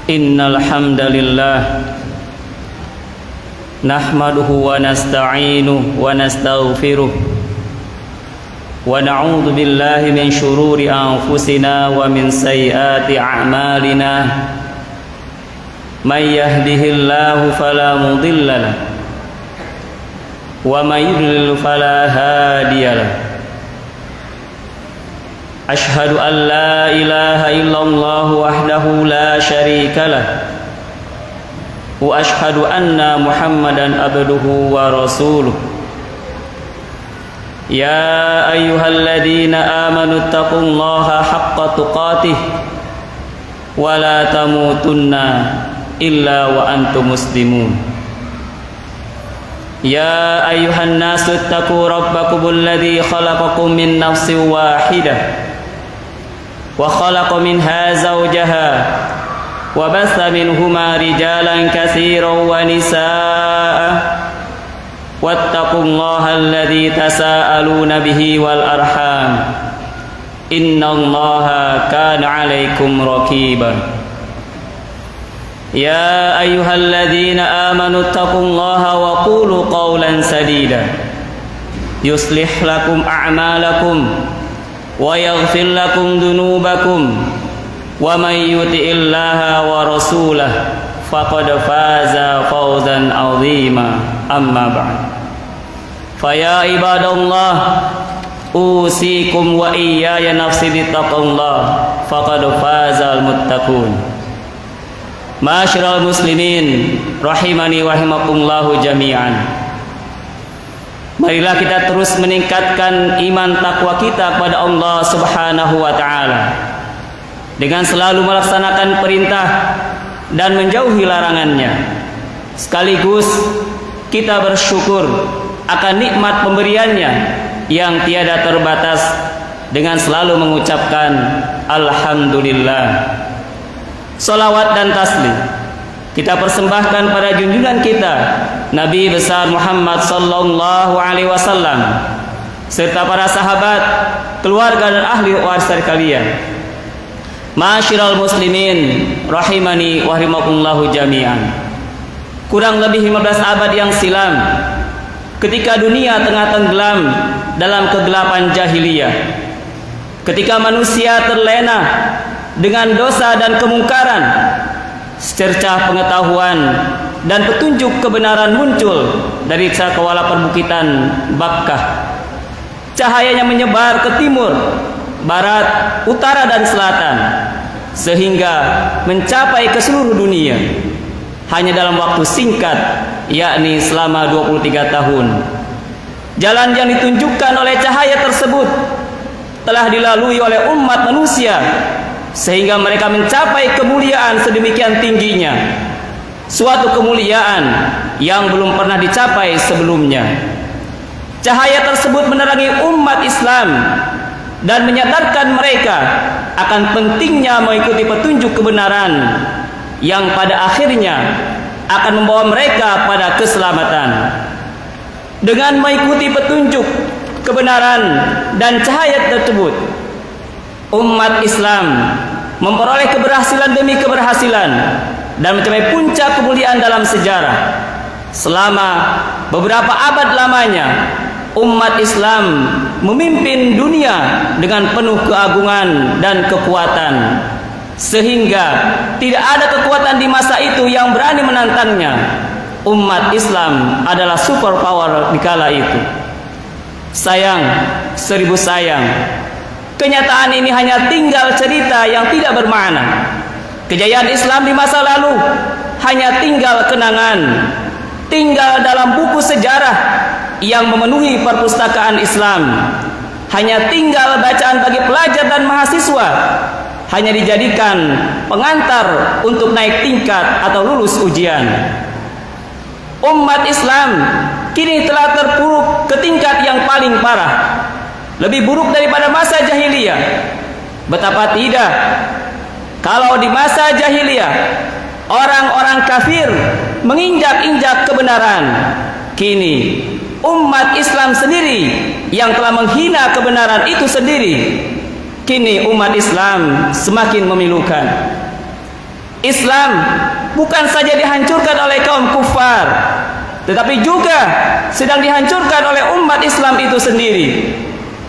Innal hamdalillah nahmaduhu wa nasta'inuhu wa nastaghfiruh wa na'udzu billahi min shururi anfusina wa min sayyiati a'malina may yahdihillahu fala mudilla lahu wa may yudlil fala hadiya lahu. Ashhadu an la ilaha illallah wahdahu la syarika lah wa ashhadu anna Muhammadan abduhu wa rasuluh. Ya ayyuhalladzina amanu taqullaha haqqa tuqatih wa la tamutunna illa wa antum muslimun. Ya ayyuhan nasu ittaqu rabbakumul ladzi khalaqakum min nafsin wahidah wa khalaqa minha zawjaha wa batha minhuma rijalan katsiran wa nisaa wattaqullaha alladzi tasaaluna bihi wal arham innallaha kana 'alaikum raqiban. Ya ayyuhalladzina amanu taqullaha wa qulu qawlan sadida yuslih lakum a'malakum wa yaghfir lakum dhunubakum wa may yuti'illaha wa rasulahu faqad faza fawzan 'azima. Amma ba'd. Fa ya ibadallah usikum wa iyaya nafsi bittaqullah faqad fazal muttaqun. Ma'asyiral muslimin rahimani wa rahimakumullahu jami'an. Marilah kita terus meningkatkan iman takwa kita kepada Allah Subhanahu wa taala dengan selalu melaksanakan perintah dan menjauhi larangannya. Sekaligus kita bersyukur akan nikmat pemberiannya yang tiada terbatas dengan selalu mengucapkan alhamdulillah. Salawat dan taslim kita persembahkan pada junjungan kita Nabi besar Muhammad sallallahu alaihi wasallam serta para sahabat, keluarga dan ahli waris kalian. Ma'asyiral muslimin rahimani wa rahimakumullahu jami'an. Kurang lebih 15 abad yang silam, ketika dunia tengah tenggelam dalam kegelapan jahiliyah, ketika manusia terlena dengan dosa dan kemungkaran, secercah pengetahuan dan petunjuk kebenaran muncul dari cakrawala perbukitan Bakkah. Cahayanya menyebar ke timur, barat, utara dan selatan sehingga mencapai ke seluruh dunia hanya dalam waktu singkat, yakni selama 23 tahun. Jalan yang ditunjukkan oleh cahaya tersebut telah dilalui oleh umat manusia sehingga mereka mencapai kemuliaan sedemikian tingginya, suatu kemuliaan yang belum pernah dicapai sebelumnya. Cahaya tersebut menerangi umat Islam dan menyadarkan mereka akan pentingnya mengikuti petunjuk kebenaran yang pada akhirnya akan membawa mereka pada keselamatan. Dengan mengikuti petunjuk kebenaran dan cahaya tersebut, umat Islam memperoleh keberhasilan demi keberhasilan dan mencapai puncak kemuliaan dalam sejarah. Selama beberapa abad lamanya, umat Islam memimpin dunia dengan penuh keagungan dan kekuatan, sehingga tidak ada kekuatan di masa itu yang berani menantangnya. Umat Islam adalah superpower di kala itu. Sayang, seribu sayang, kenyataan ini hanya tinggal cerita yang tidak bermakna. Kejayaan Islam di masa lalu hanya tinggal kenangan, tinggal dalam buku sejarah yang memenuhi perpustakaan Islam, hanya tinggal bacaan bagi pelajar dan mahasiswa, hanya dijadikan pengantar untuk naik tingkat atau lulus ujian. Umat Islam kini telah terpuruk ke tingkat yang paling parah, lebih buruk daripada masa jahiliyah. Betapa tidak, kalau di masa jahiliyah orang-orang kafir menginjak-injak kebenaran, kini umat Islam sendiri yang telah menghina kebenaran itu sendiri. Kini umat Islam semakin memilukan. Islam bukan saja dihancurkan oleh kaum kufar, tetapi juga sedang dihancurkan oleh umat Islam itu sendiri.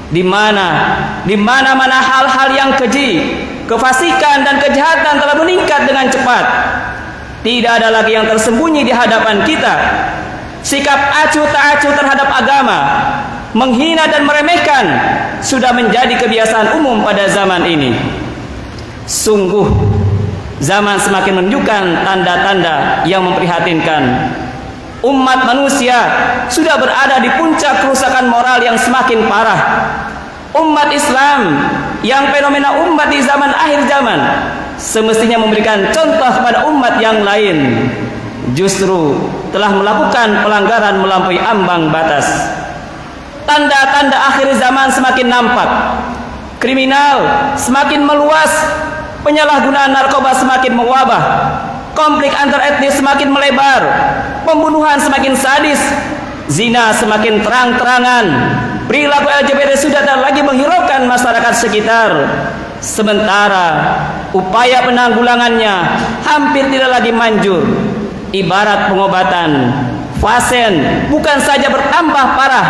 Di mana hal-hal yang keji, kefasikan dan kejahatan telah meningkat dengan cepat. Tidak ada lagi yang tersembunyi di hadapan kita. Sikap acuh tak acuh terhadap agama, menghina dan meremehkan sudah menjadi kebiasaan umum pada zaman ini. Sungguh zaman semakin menunjukkan tanda-tanda yang memprihatinkan. Umat manusia sudah berada di puncak kerusakan moral yang semakin parah. Umat Islam yang fenomena umat di zaman akhir zaman semestinya memberikan contoh kepada umat yang lain, justru telah melakukan pelanggaran melampaui ambang batas. Tanda-tanda akhir zaman semakin nampak. Kriminal semakin meluas, penyalahgunaan narkoba semakin mewabah, konflik antar etnis semakin melebar, pembunuhan semakin sadis, zina semakin terang-terangan, perilaku LGBT sudah tak lagi menghiraukan masyarakat sekitar. Sementara upaya penanggulangannya hampir tidak lagi manjur. Ibarat pengobatan, pasien bukan saja bertambah parah,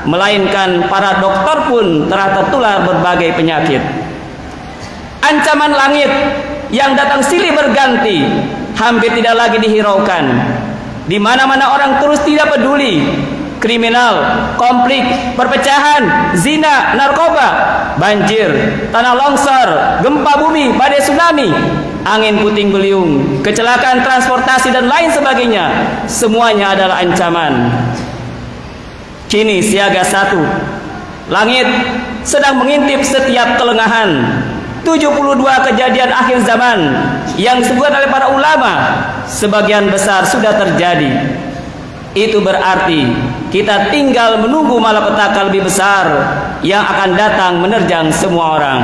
melainkan para dokter pun telah tertular berbagai penyakit. Ancaman langit yang datang silih berganti hampir tidak lagi dihiraukan. Di mana-mana orang terus tidak peduli. Kriminal, konflik, perpecahan, zina, narkoba, banjir, tanah longsor, gempa bumi, badai tsunami, angin puting beliung, kecelakaan transportasi dan lain sebagainya, semuanya adalah ancaman. Kini siaga 1. Langit sedang mengintip setiap kelengahan. 72 kejadian akhir zaman yang disebutkan oleh para ulama sebagian besar sudah terjadi. Itu berarti kita tinggal menunggu malapetaka lebih besar yang akan datang menerjang semua orang.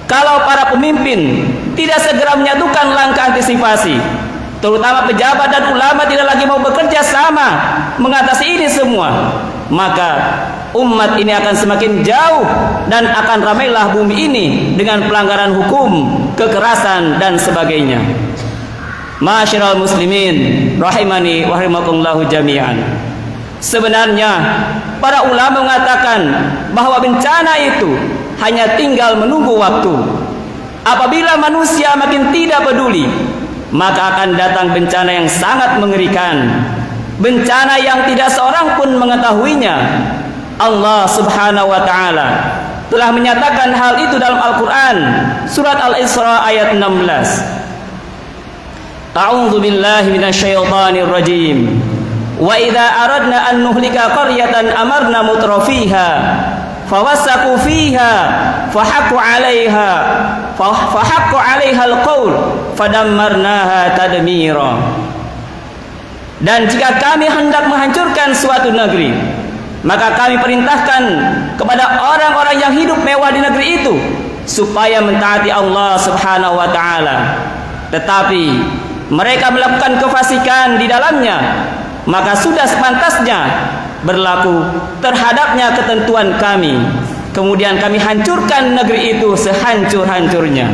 Kalau para pemimpin tidak segera menyatukan langkah antisipasi, terutama pejabat dan ulama tidak lagi mau bekerja sama mengatasi ini semua, maka umat ini akan semakin jauh dan akan ramailah bumi ini dengan pelanggaran hukum, kekerasan dan sebagainya. Ma'asyiral muslimin rahimani wa rahimakumullahu jami'an. Sebenarnya para ulama mengatakan bahwa bencana itu hanya tinggal menunggu waktu. Apabila manusia makin tidak peduli, maka akan datang bencana yang sangat mengerikan, bencana yang tidak seorang pun mengetahuinya. Allah Subhanahu wa taala telah menyatakan hal itu dalam Al-Qur'an, surat Al-Isra ayat 16. A'udzu billahi minasyaitonir rajim. Wa idza aradna an nuhlika qaryatan amarna mutrafiha fawasaqu fiha fahaqqu 'alaiha al-qaul fadammarnaha tadmira. Dan jika kami hendak menghancurkan suatu negeri, maka kami perintahkan kepada orang-orang yang hidup mewah di negeri itu supaya mentaati Allah Subhanahu wa taala. Tetapi mereka melakukan kefasikan di dalamnya, maka sudah sepantasnya berlaku terhadapnya ketentuan kami. Kemudian kami hancurkan negeri itu sehancur-hancurnya.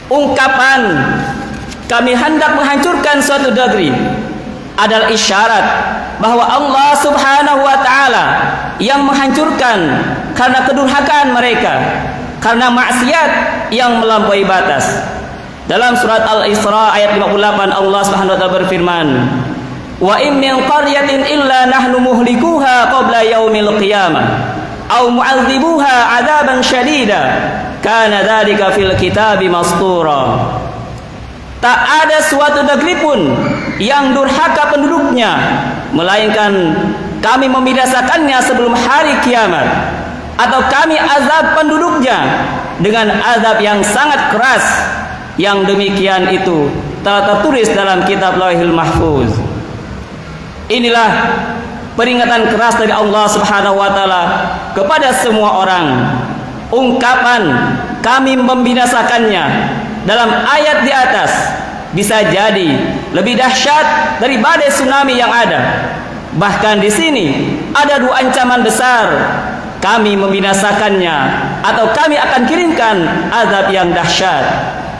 Ungkapan kami hendak menghancurkan suatu negeri adalah isyarat bahwa Allah Subhanahu wa taala yang menghancurkan karena kedurhakaan mereka, karena maksiat yang melampaui batas. Dalam surat Al-Isra ayat 58 Allah Subhanahu wa taala berfirman, "Wa in min qaryatin illa nahnu muhlikuha qabla yaumil qiyamah aw mu'adzibuha 'adzaban syadida kana dzalika fil kitabi mastura." Tak ada suatu negeri pun yang durhaka penduduknya, melainkan kami membinasakannya sebelum hari kiamat, atau kami azab penduduknya dengan azab yang sangat keras. Yang demikian itu telah tertulis dalam kitab Lauhul Mahfuz. Inilah peringatan keras dari Allah Subhanahu wa taala kepada semua orang. Ungkapan kami membinasakannya dalam ayat di atas bisa jadi lebih dahsyat dari badai tsunami yang ada. Bahkan di sini ada dua ancaman besar. kami membinasakannya atau kami akan kirimkan azab yang dahsyat.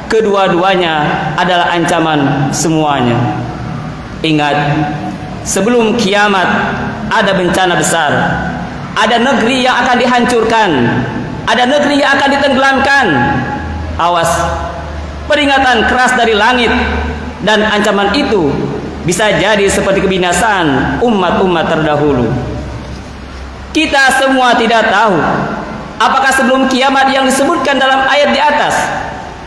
Kedua-duanya adalah ancaman semuanya. Ingat, sebelum kiamat ada bencana besar. Ada negeri yang akan dihancurkan, ada negeri yang akan ditenggelamkan. Awas, peringatan keras dari langit, dan ancaman itu bisa jadi seperti kebinasaan umat-umat terdahulu. Kita semua tidak tahu apakah sebelum kiamat yang disebutkan dalam ayat di atas,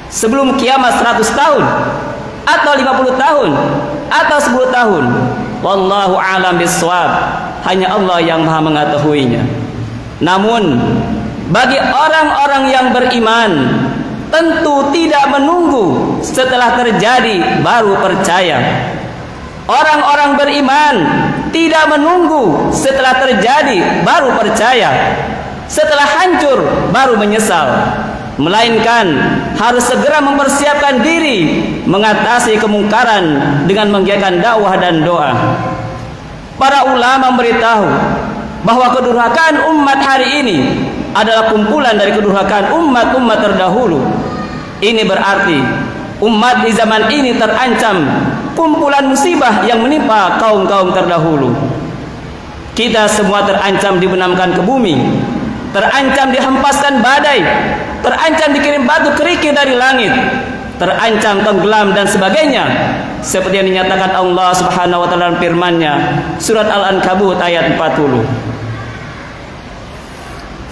sebelum kiamat 100 tahun atau 50 tahun atau 10 tahun. Wallahu a'lam bishawab. Hanya Allah yang Maha mengetahuinya. Namun bagi orang-orang yang beriman, tentu tidak menunggu setelah terjadi baru percaya. Orang-orang beriman tidak menunggu setelah terjadi baru percaya, setelah hancur baru menyesal, melainkan harus segera mempersiapkan diri mengatasi kemungkaran dengan menggiatkan dakwah dan doa. Para ulama memberitahu bahwa kedurhakaan umat hari ini adalah kumpulan dari kedurhakaan umat-umat terdahulu. Ini berarti umat di zaman ini terancam kumpulan musibah yang menimpa kaum-kaum terdahulu. Kita semua terancam dibenamkan ke bumi, terancam dihempaskan badai, terancam dikirim batu kerikil dari langit, terancam tenggelam dan sebagainya, seperti yang dinyatakan Allah Subhanahu wa taala dalam firman-Nya surat Al-Ankabut ayat 40.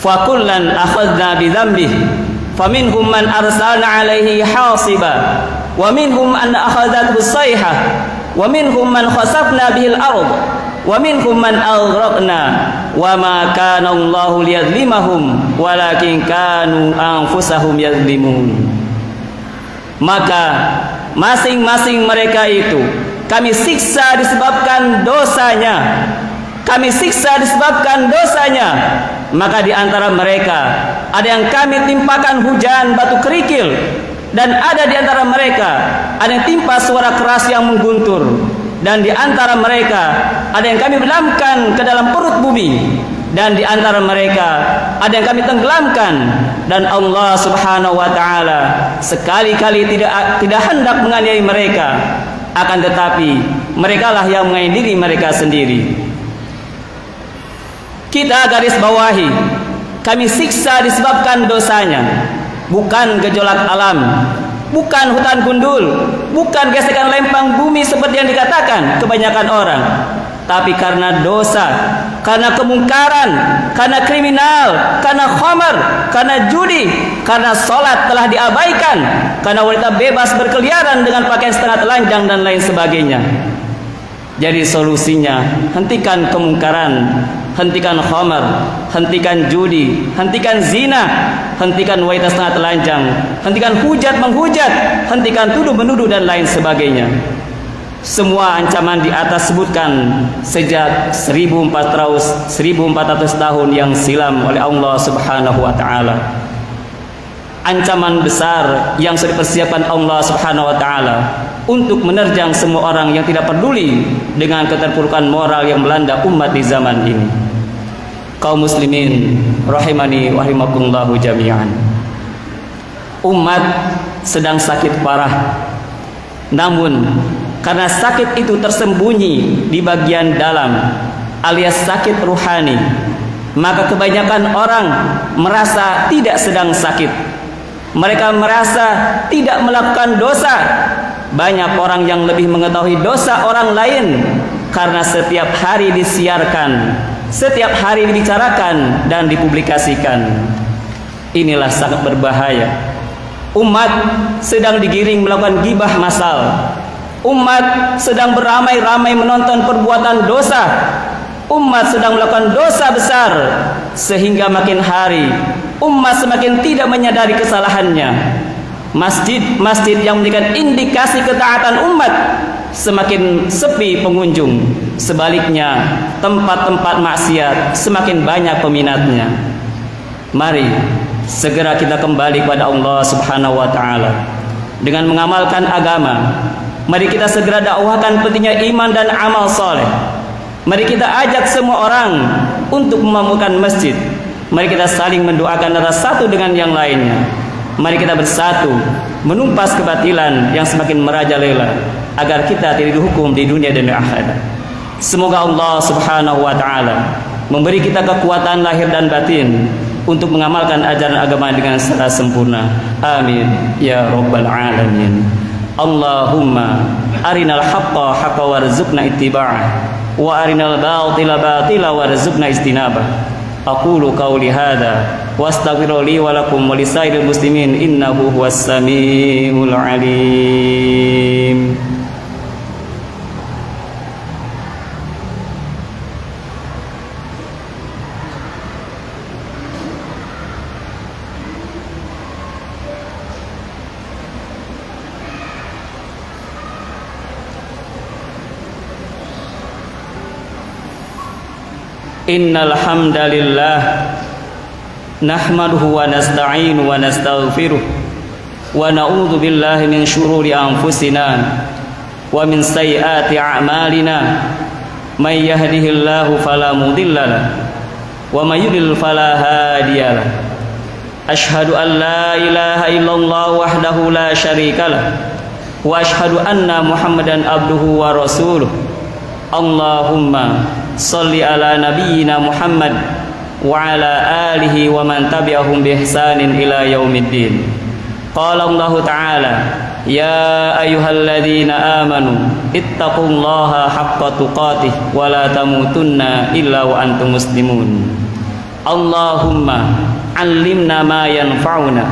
Fa kullan akhadna bi dzambihi faminhum man arsalna 'alaihi hasiba wa minhum man akhadathu as-sayhah wa minhum man khasafna bihi al-ard wa minhum man aghraqna wa ma kana Allahu liyadhlimahum walakin kanu anfusahum yadhlimun. Maka masing-masing mereka itu kami siksa disebabkan dosanya. Kami siksa disebabkan dosanya. Maka di antara mereka ada yang kami timpakan hujan batu kerikil, dan ada di antara mereka ada yang timpa suara keras yang mengguntur, dan di antara mereka ada yang kami benamkan ke dalam perut bumi, dan di antara mereka ada yang kami tenggelamkan. Dan Allah Subhanahu wa taala sekali-kali tidak hendak menganiaya mereka, akan tetapi merekalah yang menganiaya diri mereka sendiri. Kita garis bawahi, kami siksa disebabkan dosanya, bukan gejolak alam, bukan hutan gundul, bukan gesekan lempang bumi seperti yang dikatakan kebanyakan orang, tapi karena dosa, karena kemungkaran, karena kriminal, karena khamar, karena judi, karena sholat telah diabaikan, karena wanita bebas berkeliaran dengan pakaian setengah telanjang dan lain sebagainya. Jadi solusinya, hentikan kemungkaran, hentikan khamar, hentikan judi, hentikan zina, hentikan wanita setengah telanjang, hentikan hujat menghujat, hentikan tuduh menuduh dan lain sebagainya. Semua ancaman di atas sebutkan sejak 1400 tahun yang silam oleh Allah Subhanahu wa taala. Ancaman besar yang sudah dipersiapkan Allah Subhanahu wa taala untuk menerjang semua orang yang tidak peduli dengan keterpurukan moral yang melanda umat di zaman ini. Kaum muslimin rahimani wa rahimakumullahu jami'an. Umat sedang sakit parah. Namun karena sakit itu tersembunyi di bagian dalam alias sakit ruhani, maka kebanyakan orang merasa tidak sedang sakit. Mereka merasa tidak melakukan dosa. Banyak orang yang lebih mengetahui dosa orang lain karena setiap hari disiarkan, setiap hari dibicarakan dan dipublikasikan. Inilah sangat berbahaya. Umat sedang digiring melakukan gibah massal. Umat sedang beramai-ramai menonton perbuatan dosa. Umat sedang melakukan dosa besar, sehingga makin hari umat semakin tidak menyadari kesalahannya. Masjid-masjid yang memberikan indikasi ketaatan umat semakin sepi pengunjung. Sebaliknya, tempat-tempat maksiat semakin banyak peminatnya. Mari segera kita kembali kepada Allah Subhanahu wa taala dengan mengamalkan agama. Mari kita segera dakwahkan pentingnya iman dan amal soleh. Mari kita ajak semua orang untuk membangunkan masjid. Mari kita saling mendoakan antara satu dengan yang lainnya. Mari kita bersatu menumpas kebatilan yang semakin merajalela agar kita tidak dihukum di dunia dan di akhirat. Semoga Allah Subhanahu wa taala memberi kita kekuatan lahir dan batin untuk mengamalkan ajaran agama dengan secara sempurna. Amin ya rabbal alamin. Allahumma arinal haqqa haqqa warzuqna ittiba'ah wa arinal batila batila warzuqna istinabah. Aqulu qawli hadza wastaghfiru li wa lakum wa lisairil muslimin innahu huwas samiul alim. Innal hamdalillah nahmaduhu wa nasta'inu wa nastaghfiruh wa na'udzu billahi min shururi anfusina wa min sayyiati a'malina may yahdihillahu fala mudilla lahu wa may yudlil fala hadiya lahu. Ashhadu an la ilaha illallah wahdahu la syarika lahu wa ashhadu anna Muhammadan abduhu wa rasuluh. Allahumma salli ala nabiyyina Muhammad wa ala alihi wa man tabi'ahum bi ihsanin ila yaumiddin. Qala Allah Ta'ala, ya ayyuhalladzina amanu ittaqullaha haqqa tuqatih wa la tamutunna illa wa antum muslimun. Allahumma 'allimna ma yanfa'una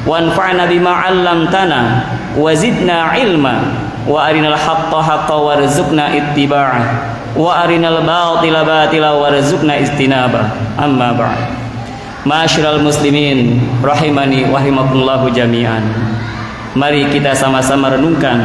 wanfa'na bima 'allamtana wa zidna 'ilma wa arinal haqqa haqqa warzuqna ittiba'ah wa arinal batila batila warzuqna istinabah. Amma ba'd. Ma'asyiral muslimin rahimani wa rahimakumullahu jami'an. Mari kita sama-sama renungkan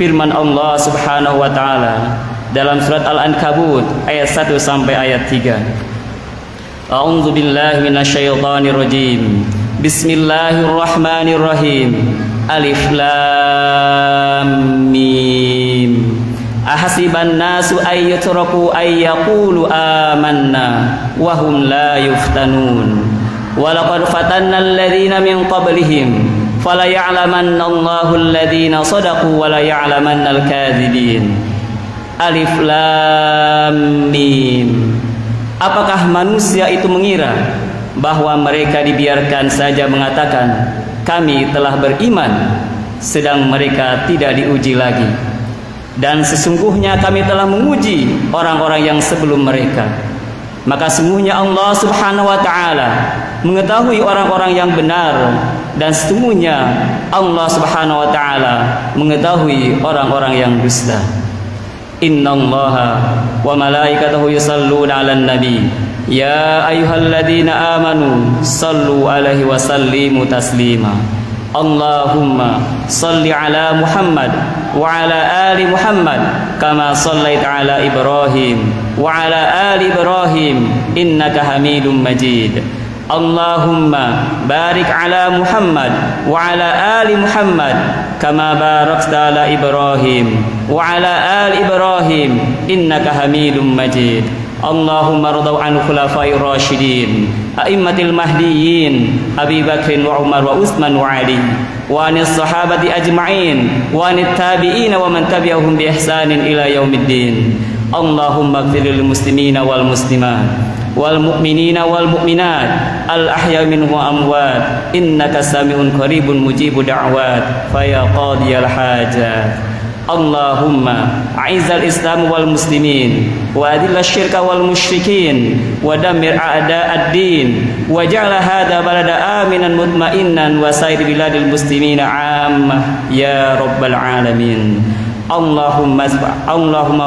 firman Allah Subhanahu wa taala dalam surat Al-Ankabut ayat 1 sampai ayat 3. A'udzu billahi minasyaitonir rajim. Bismillahirrahmanirrahim. Alif lam mim. Ahasiban nasu ay yutraku ay yaqulu amanna wa hum la yuftanun. Wa laqad fatanna alladhina min qablihim fala ya'lamanna Allahu alladhina sadaqu wa la ya'lamanna al-kadhibin. Alif lam mim. Apakah manusia itu mengira bahwa mereka dibiarkan saja mengatakan kami telah beriman, sedang mereka tidak diuji lagi? Dan sesungguhnya kami telah menguji orang-orang yang sebelum mereka. Maka sesungguhnya Allah Subhanahu wa ta'ala mengetahui orang-orang yang benar, dan sesungguhnya Allah Subhanahu wa ta'ala mengetahui orang-orang yang dusta. Innallaha wa malaikatahu yusalluna 'alan nabi ya ayyuhalladzina amanu sallu 'alaihi wa sallimu taslima. Allahumma salli 'ala Muhammad wa 'ala ali Muhammad kama shallaita 'ala Ibrahim wa 'ala ali Ibrahim innaka Hamidum Majid. Allahumma barik 'ala Muhammad wa 'ala ali Muhammad kama barakta 'ala Ibrahim wa 'ala ali Ibrahim innaka Hamidum Majid. Allahumma radu an khulafai rasyidin a'immatil mahdiyyin Abi Bakrin wa Umar wa Utsman wa Ali wa anis sahabati ajma'in wa anit tabi'in wa man tabi'ahum bi ihsanin ila yaumiddin. Allahumma ighfir lil muslimina wal muslimat wal mu'minina wal mu'minat al ahya minhum wa amwat innaka sami'un qaribun mujibu da'wat fa ya qadiyal hajat. Allahumma a'izzal islam wal muslimin wa adilla syirka wal musyrikin wa dammir a'da'ad din wa ja'ala hadha balada aminan mutmainnan wa sair biladil muslimina 'ammah ya rabbal alamin. Allahumma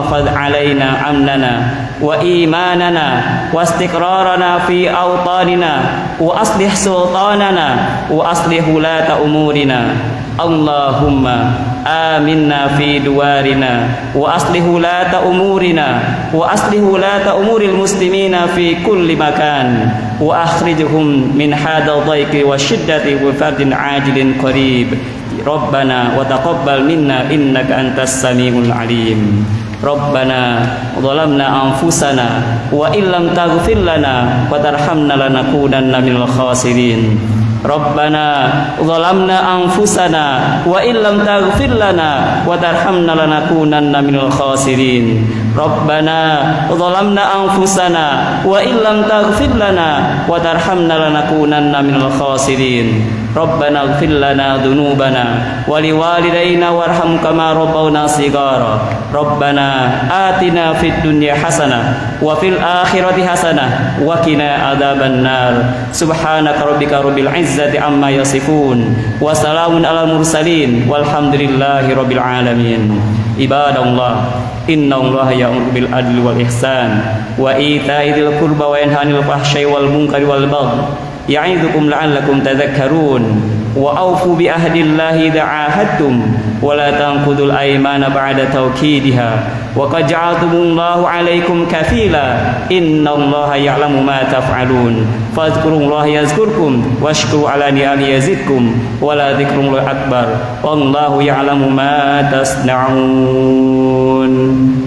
fadh alaina amnana wa imanana wa istiqrarana fi awtanina wa aslih sultanana wa aslih ulata umurina. Allahumma aminna fi duwarina wa aslih ulata umurina wa aslih ulata umuril muslimina fi kulli makan wa akhrijhum min hadha dhaiqi wa shiddati wa fardin ajilin qarib Rabbana wa taqabbal minna innaka antas samiul alim. Rabbana zalamna anfusana wa illam taghfir lana wa tarhamna lanakunanna minal khasirin. Rabbana zalamna anfusana wa illam taghfir lana wa tarhamna lanakunanna minal khasirin. Rabbana zalamna anfusana wa illam taghfir lana wa tarhamna lanakunanna minal khasirin. Rabbana ighfir lana dhunubana wa liwalidayna warham kama rabbawna shighara. Rabbana atina fid dunya hasanah wa fil akhirati hasanah wa qina adzaban nar. Subhanaka rabbika rabbil izzati amma yasifun wa salamun alal mursalin walhamdulillahi rabbil alamin. Ibadallah, innallaha ya'muru bil adli wal ihsan wa ita'i dzil qurba wa yanha 'anil fahsya'i wal munkari wal baghi ya'idukum la'allakum tadhakkarun. Wa awfu bi ahdillahi idza 'ahadtum wa la tanqudul aymana ba'da tawkidiha wa qad ja'altumullahu 'alaykum kafila innallaha ya'lamu ma taf'alun. Fadhkurullaha yazkurkum washkuru 'ala ni'amihi yazidkum wa la dzikrullahi akbar wallahu ya'lamu ma tasna'un.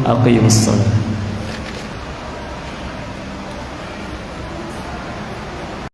Aqimus shalah.